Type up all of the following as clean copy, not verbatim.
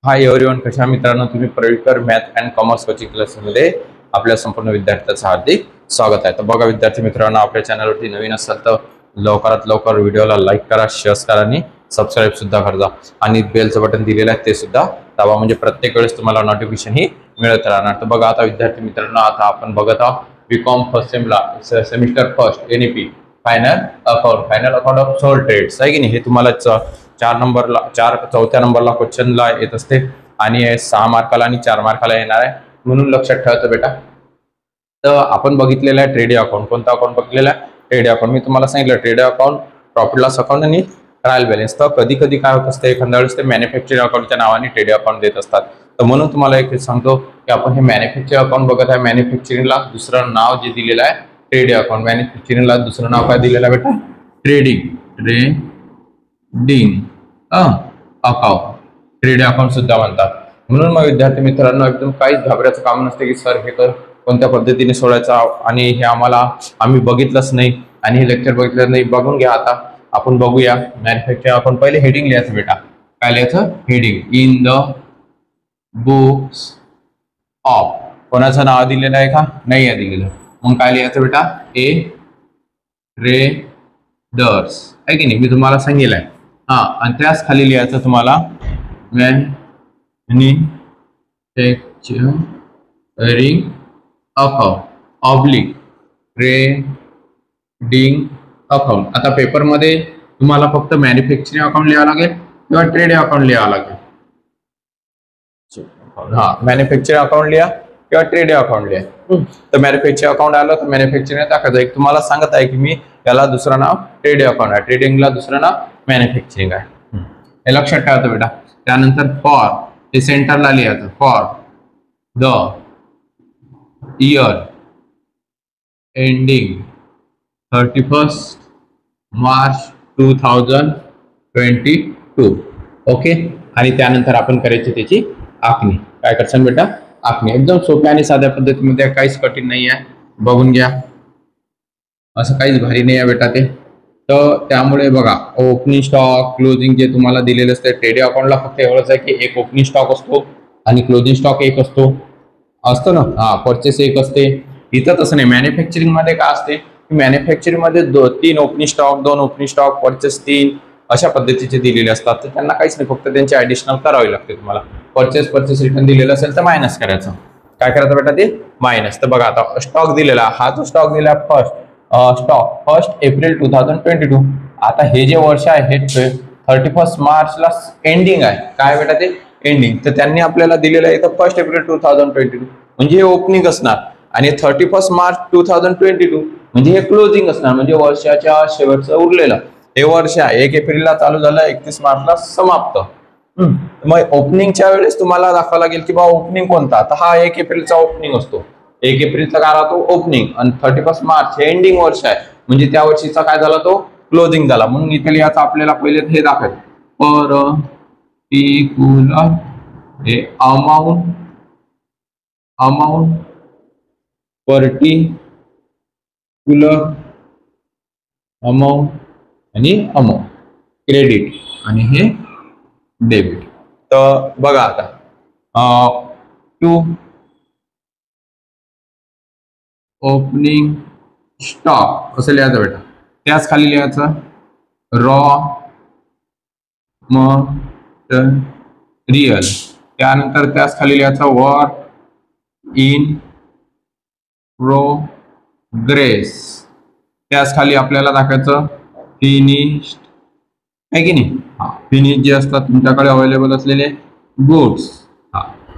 Hi everyone, कशा मित्रांनो तुम्ही प्रवीकर मॅथ अँड कॉमर्स कोचिंग क्लासमध्ये आपल्या संपूर्ण विद्यार्थ्यांचं हार्दिक स्वागत आहे. तर बघा विद्यार्थी मित्रांनो, आपल्या चॅनलवरती नवीन असाल तर लवकरात लवकर व्हिडिओला लाईक करा, शेअर करा आणि सबस्क्राईब सुद्धा करा आणि बेलचं बटन दिलेलं आहे ते सुद्धा दाबा, म्हणजे प्रत्येक वेळेस तुम्हाला नोटिफिकेशन ही मिळत राहणार. तर बघा आता विद्यार्थी मित्रांनो, आता आपण बघत आहोत बीकॉम फर्स्ट सेमला semester first NEP final account of sole traders आहे की नाही. हे तुम्हाला चौथ्या नंबरला क्वेश्चनला येत असते आणि 6 मार्काला आणि 4 मार्काला येणार आहे, म्हणून लक्षात ठेवायचं बेटा. तर आपण बघितलेलं आहे ट्रेडिंग अकाउंट. कोणता अकाउंट बघितलेला आहे? Trading account. मी तुम्हाला सांगितलं trading account, profit loss account आणि ट्रायल बॅलन्स. तर कधी कधी काय होत असते, एखाद्या वेळेस ते मॅन्युफॅक्चरिंग अकाउंटच्या नावाने ट्रेडिंग अकाउंट देत असतात. तर म्हणून तुम्हाला एक सांगतो की आपण हे मॅन्युफॅक्चरिंग अकाउंट बघत आहे. मॅन्युफॅक्चरिंगला दुसरं नाव जे दिलेलं आहे ट्रेडिंग अकाउंट. मॅन्युफॅक्चरिंगला दुसरं नाव काय दिलेलं आहे बेटा? ट्रेडिंग अकाउंट, ट्रेडिंग अकाउंट सुद्धा म्हणतात. म्हणून मग विद्यार्थी मित्रांनो, एकदम काहीच घाबरायचं काम नसते की सर हे कोणत्या पद्धतीने सोडायचं आणि हे आम्ही बघितलंच नाही आणि हे लेक्चर बघितलं नाही. बघून घ्या. आता आपण बघूया मॅन्युफॅक्चरिंग अकाउंट. पहिले हेडिंग लिहायचं बेटा. काय लिहायचं? Heading. In the books of. कोणाचं नाव दिलेलं आहे का? नाही आहे दिलेलं. मग काय लिहायचं बेटा? ए ट्रेडर्स आहे की नाही, मी तुम्हाला सांगितलं आहे. आणि त्याच खाली लिहायचं तुम्हाला manufacturing account oblique trading account. आता पेपरमध्ये तुम्हाला फक्त मॅन्युफॅक्चरिंग अकाउंट लिहावं लागेल किंवा ट्रेडिंग अकाउंट लिहावं लागेल. मॅन्युफॅक्चरिंग अकाउंट लिहा किंवा ट्रेडिंग अकाउंट लिहा. तर मॅन्युफॅक्चरिंग अकाउंट आलं तर मॅन्युफॅक्चरिंग टाकायचं. एक तुम्हाला सांगत आहे की मी याला दुसरं नाव ट्रेडिंग अकाउंट आहे, ट्रेडिंगला दुसरं नाव मॅन्युफॅक्चरिंग आहे. हे लक्षात ठेवायचं बेटा. त्यानंतर फॉर हे सेंटरला लिहायचं. For the year ending 31 March 2022. Okay. आणि त्यानंतर आपण करायची त्याची आखणी. काय करसान बेटा? आखणी. एकदम सोप्या आणि साध्या पद्धतीमध्ये, काहीच कठीण नाही आहे. बघून घ्या. असं काहीच भारी नाही आहे बेटा ते. तर त्यामुळे बघा, ओपनिंग स्टॉक, क्लोजिंग जे तुम्हाला दिलेलं असते ट्रेडिंग अकाउंटला फक्त एवढंच आहे की एक ओपनिंग स्टॉक असतो आणि क्लोजिंग स्टॉक एक असतो ना. परचेस एक असते. इथं तसं नाही. मॅन्युफॅक्चरिंग मध्ये काय असते? मॅन्युफॅक्चरिंग मध्ये 3 opening stock, 2 opening stock, purchase 3 अशा पद्धतीचे दिलेले असतात. तर त्यांना काहीच नाही, फक्त त्यांची ऍडिशनल करावी लागते तुम्हाला. परचेस रिटर्न दिलेलं असेल तर मायनस करायचं. काय करायचं बेटा? ते मायनस. तर बघा आता स्टॉक दिलेला, हा जो स्टॉक दिला फर्स्ट एप्रिल 2022. आता हे जे वर्ष आहे हे 31 मार्चला एंडिंग आहे. काय बेटा? ते एंडिंग. तर त्यांनी आपल्याला दिलेलं आहे तर 1 एप्रिल 2022 म्हणजे हे ओपनिंग असणार आणि 31 मार्च 2022 म्हणजे हे क्लोजिंग असणार, म्हणजे वर्षाच्या शेवटचं उरलेलं हे वर्ष आहे. 1 एप्रिलला चालू झालं, 31 मार्चला समाप्त. मग ओपनिंगच्या वेळेस तुम्हाला दाखवावं लागेल की बा ओपनिंग कोणता. तर हा 1 एप्रिलचा ओपनिंग असतो. 1 एप्रिलचा काय राहतो? ओपनिंग. आणि 31 मार्च हे एंडिंग वर्ष आहे, म्हणजे त्या वर्षीचा काय झाला? तो क्लोजिंग झाला. म्हणून इथे लिहायचं आपल्याला पहिले हे दाखवायचं. पर्टिक्युलर हे अमाऊंट पर्टिक्युलर अमाऊंट आणि अमाऊंट क्रेडिट आणि हे डेबिट. तर बघा आता टू ओपनिंग स्टॉक कसं लिहायचं बेटा? त्याच खाली लिहायचं रॉ मटेरियल. त्यानंतर त्याच खाली लिहायचं वर्क इन प्रोग्रेस. त्याच खाली आपल्याला दाखवायचं फिनिश्ड आहे की नाही. फिनिश जे असतात तुमच्याकडे अवेलेबल असलेले गुड्स.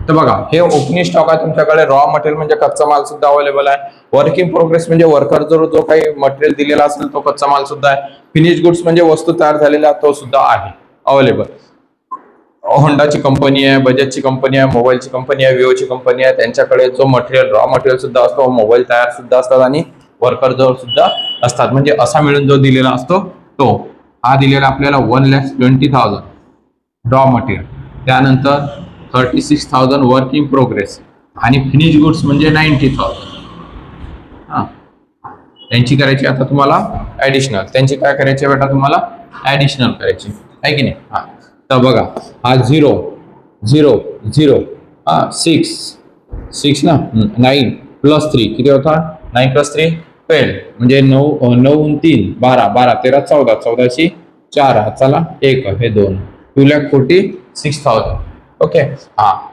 तर बघा हे ओपनिंग स्टॉक आहे तुमच्याकडे. रॉ मटेरियल म्हणजे कच्चा माल सुद्धा अवेलेबल आहे. वर्क इन प्रोग्रेस म्हणजे वर्कर जो काही मटेरियल दिलेला असेल तो कच्चा माल सुद्धा आहे. फिनिश गुड्स म्हणजे वस्तू तयार झालेला तो सुद्धा आहे अवेलेबल. होंडाची कंपनी आहे, बजाजची कंपनी आहे, मोबाईलची कंपनी आहे, विवोची कंपनी आहे. त्यांच्याकडे जो मटेरियल रॉ मटेरियल सुद्धा असतो, मोबाईल तयार सुद्धा असतात आणि वर्कर जवळ सुद्धा असतात. म्हणजे असा मिळून जो दिलेला असतो तो हा दिलेला आपल्याला 1,20,000 रॉ मटेरियल. त्यानंतर 36,000 वर्क इन प्रोग्रेस आणि फिनिश गुड्स म्हणजे 90,000. त्यांची करायची आता तुम्हाला ऍडिशनल. त्यांची काय करायची बेटा? तुम्हाला ऍडिशनल करायची आहे की नाही. तर बघा हा 0 0 0 6 ना 9 प्लस 3 किती होता 9 प्लस 3 12 म्हणजे 9 9 3 12 12 13 14 14ची 4 चला 1 हे 2 2,46,000 ओके.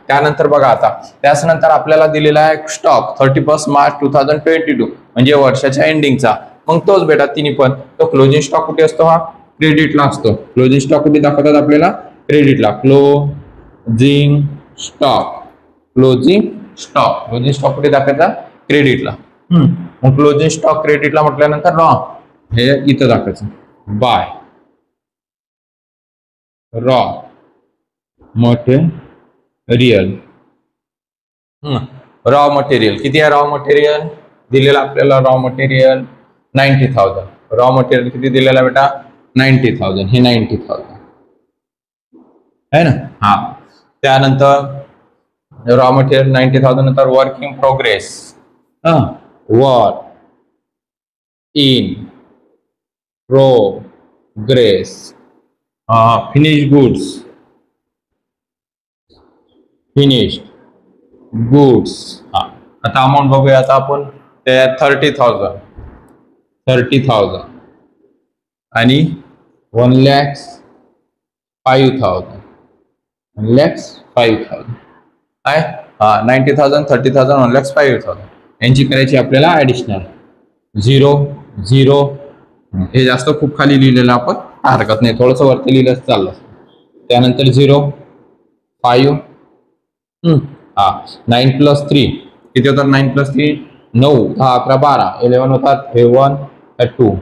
त्यानंतर बघा आता त्याच नंतर आपल्याला दिलेला आहे स्टॉक 31 मार्च 2022 म्हणजे वर्षाच्या एंडिंगचा. मग तोच बेटा तिन्ही पण तो क्लोजिंग स्टॉक कुठे असतो हा क्रेडिटला असतो. क्लोजिंग स्टॉक कुठे दाखवतात आपल्याला क्रेडिटला क्लोजिंग स्टॉक क्लोजिंग स्टॉक कुठे दाखवायचा क्रेडिटला. मग क्लोजिंग स्टॉक क्रेडिटला म्हटल्यानंतर हे इथं दाखवायचं by raw material. Raw material किती आहे रॉ मटेरियल दिलेला आपल्याला रॉ मटेरियल 90,000. रॉ मटेरियल किती दिलेला बेटा 90,000 हे 90,000 है ना. त्यानंतर रॉ मटेरियल 90,000 नंतर working progress work in progress finished goods. आता अमाऊंट बघूया आता आपण ते 30,000 आणि 1,05,000 आहे 90,000 30,000 1,05,000 यांची करायची आपल्याला ऍडिशनल 0 0 हे जास्त खूप खाली लिहिलेलं आपण हरकत नाही थोडंसं वरती लिहिलं चाललं. त्यानंतर 0 5 9 प्लस 3 किती होतात 9 प्लस 3 9 10 11 12 11 होतात हे 1 2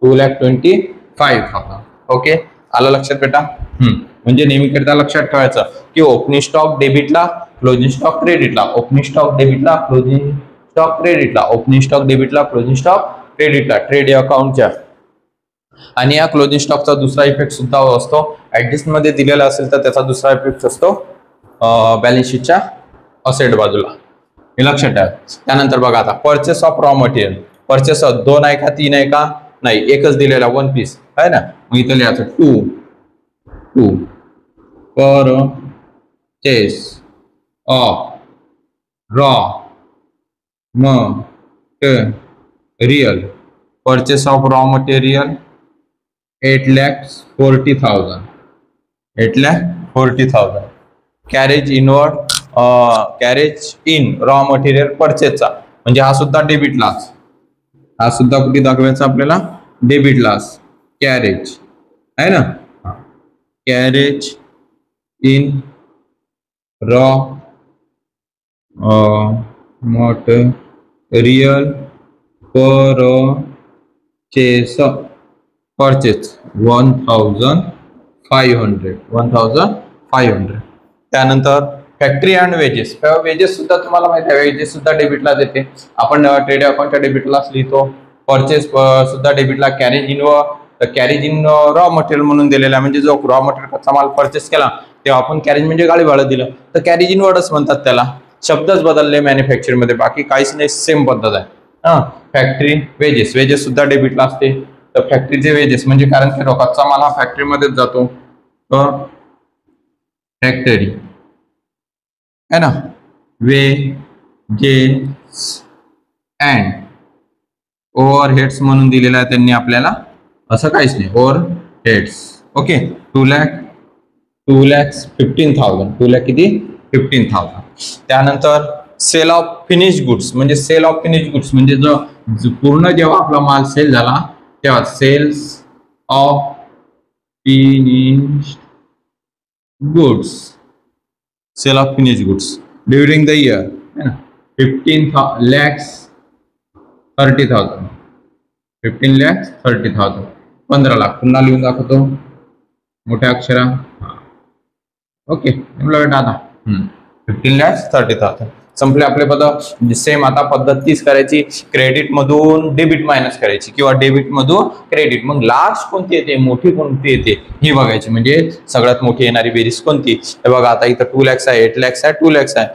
2,25,000 ओके. आलं लक्षात बेटा. म्हणजे नेहमीकरिता लक्षात ठेवायचं की ओपनिंग स्टॉक डेबिटला क्लोजिंग स्टॉक क्रेडिटला ओपनिंग स्टॉक डेबिटला क्लोजिंग स्टॉक क्रेडिटला ओपनिंग स्टॉक डेबिटला क्लोजिंग स्टॉक क्रेडिटला ट्रेड अकाउंटच्या. आणि या क्लोजिंग स्टॉकचा दुसरा इफेक्ट सुद्धा असतो ऍडजस्ट मध्ये दिलेला असेल तर त्याचा दुसरा इफेक्ट असतो बॅलन्स शीटच्या असेट बाजूला हे लक्षात ठेवा. त्यानंतर बघा आता purchase of raw material purchase 2 आहे का 3 आहे का नाही एकच दिलेला 1 पीस आहे ना. मग इथं लिहायचं 2 purchase of raw material purchase of raw material 8,40,000 8,40,000. Carriage in raw material परचेसचा म्हणजे हा सुद्धा डेबिटलाच हा सुद्धा कुठे दाखवायचा आपल्याला डेबिटलाच कॅरेज आहे ना. Carriage in raw material purchase 1,500. त्यानंतर फॅक्टरी अँड वेजेस सुद्धा तुम्हाला माहिती आहे वेजेस सुद्धा डेबिटला देते आपण ट्रेड अकाउंटच्या डेबिटलाच लिहितो. परचेस सुद्धा डेबिटला कॅरेज इन रॉ मटेरियल म्हणून दिलेला म्हणजे जो रॉ मटेरियल कच्चा माल परचेस केला तेव्हा आपण कॅरेज म्हणजे गाडी भाडं दिलं तर कॅरेज इन वर्डच म्हणतात त्याला. शब्दच बदलले मॅन्युफॅक्चरिंग मध्ये बाकी काहीच नाही सेम पद्धत आहे. फॅक्टरी वेजेस सुद्धा डेबिटला असते तर फॅक्टरीचे वेजेस म्हणजे कारण की कच्चा माल हा फॅक्टरीमध्येच जातो फॅक्टरी है ना. वेजेस अँड ओव्हरहेड्स म्हणून दिलेला आहे त्यांनी आपल्याला असं काहीच नाही ओव्हरहेड्स ओके. 2,15,000 2 लाख किती 15,000. त्यानंतर सेल ऑफ फिनिश गुड्स म्हणजे जो पूर्ण जेव्हा आपला माल सेल झाला तेव्हा sales of finish goods during the year 15,30,000 15 lakh पुन्हा लिहून दाखवतो मोठ्या अक्षरा ओके. आता 15,30,000 संपले आपले पद्धत सेम. आता पद्धत तीच करायची क्रेडिट मधून डेबिट मायनस करायची किंवा डेबिट मधून क्रेडिट. मग लास्ट कोणती येते मोठी कोणती येते ही बघायची म्हणजे सगळ्यात मोठी येणारी बेरीज कोणती हे बघा. आता इथं 2 lakhs आहे 8 lakhs आहे 2 lakhs आहे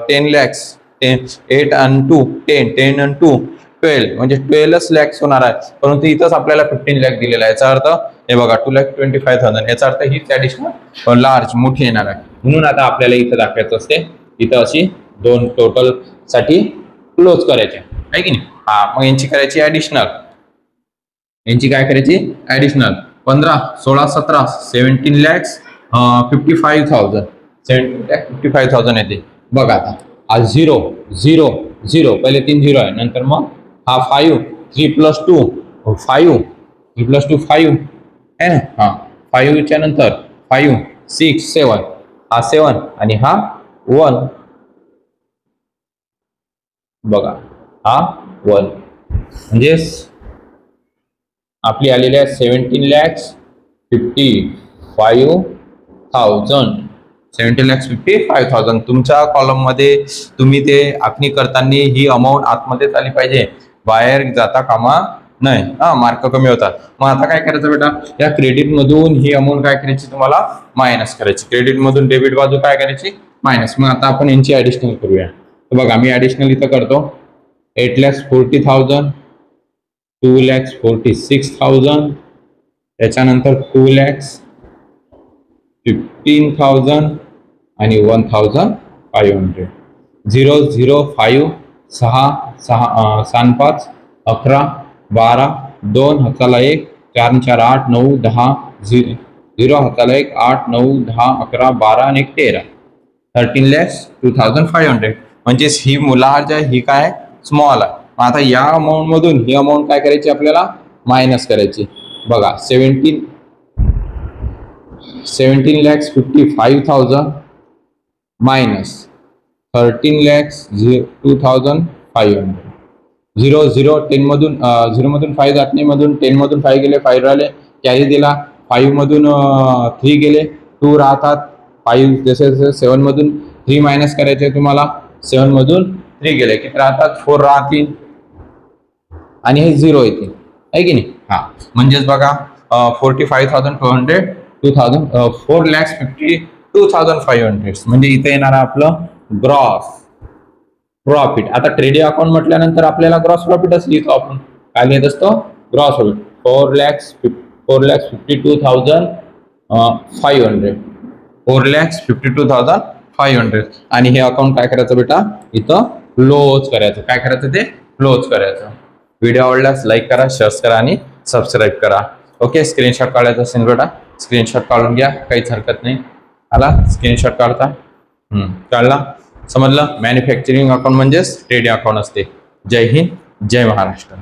10 lakhs 8 and 2 10 and 2 12 म्हणजे 12 lakhs होणार आहे परंतु इथंच आपल्याला 15 लाख दिलेला आहे. याचा अर्थ हे बघा 2,25,000 याचा अर्थ हीच ऍडिशनल लार्ज मोठी येणार आहे. म्हणून आता आपल्याला इथं दाखवायचं असते, इथं अशी दोन टोटल साठी क्लोज करायचे आहे की नाही. हा मग यांची करायची ऍडिशनल, यांची काय करायची ऍडिशनल 15, 16, 17 17,55,000 17,55,000 येते. बघा आता हा 0 0 0 पहिले 3 0 आहे, नंतर मग हा 5 3 + 2 5 3 + 2 5 है ना. हा 5 च्या नंतर 5 6 7 हा 7 आणि हा 1 बघा हा 1 म्हणजे आपली आलेली आहे 17,55,000 17,55,000. तुमच्या कॉलम मध्ये तुम्ही ते आखणी करताना ही अमाऊंट आतमध्येच आली पाहिजे, बाहेर जाता कामा नाही. मार्क कमी होतात. मग आता काय करायचं बेटा, या क्रेडिट मधून ही अमाऊंट काय करायची तुम्हाला मायनस करायची. क्रेडिट मधून डेबिट बाजू काय करायची मायनस. मग आता आपण यांची ऍडिशनल करूया. तर बघा मी ऍडिशनल इथं करतो 8,40,000 2,46,000 त्याच्यानंतर 2,15,000 आणि 1,500 0 0 5 6 6 5 11 12 2 हाताला 1 4 4 8 9 10 0 हाताला 1 8 9 10 11 12 आणि 13 13,02,500. म्हणजेच ही लार्ज आहे, ही काय स्मॉल आहे. आता या अमाऊंट मधून ही अमाऊंट काय करायची आपल्याला मायनस करायची. बघा 17,55,000 मायनस 13,02,500 0 0 10 मधून 0 मधून 5 जात नाही, मधून 10 मधून 5 गेले 5 राहिले, कॅरी दिला 5 मधून 3 गेले 2 राहतात 5 जसे जसे 7 मधून 3 मायनस करायचे तुम्हाला 7 मधून 3 गेले किती राहतात 4 राहतील आणि हे 0 येते आहे की नाही. हा म्हणजेच बघा 45,200 4,52,500 म्हणजे इथे येणार आपलं ग्रॉस प्रॉफिट. आता ट्रेडिंग अकाउंट म्हटल्यानंतर आपल्याला ग्रॉस प्रॉफिटच लिहितो आपण. काय लिहित असतो ग्रॉस प्रॉफिट 4,52,500 4,52,500 आणि हे अकाउंट काय करायचं बेटा इथं क्लोज करायचं. काय करायचं ते क्लोज करायचं. व्हिडिओ आवडल्यास लाईक करा, शेअर करा आणि सबस्क्राईब करा. ओके स्क्रीनशॉट काढायचा असेल बेटा स्क्रीनशॉट काढून घ्या, काहीच हरकत नाही. आला स्क्रीनशॉट काढता काढला समजलं. मॅन्युफॅक्चरिंग अकाउंट म्हणजेच ट्रेडिंग अकाउंट असते. जय हिंद जय महाराष्ट्र.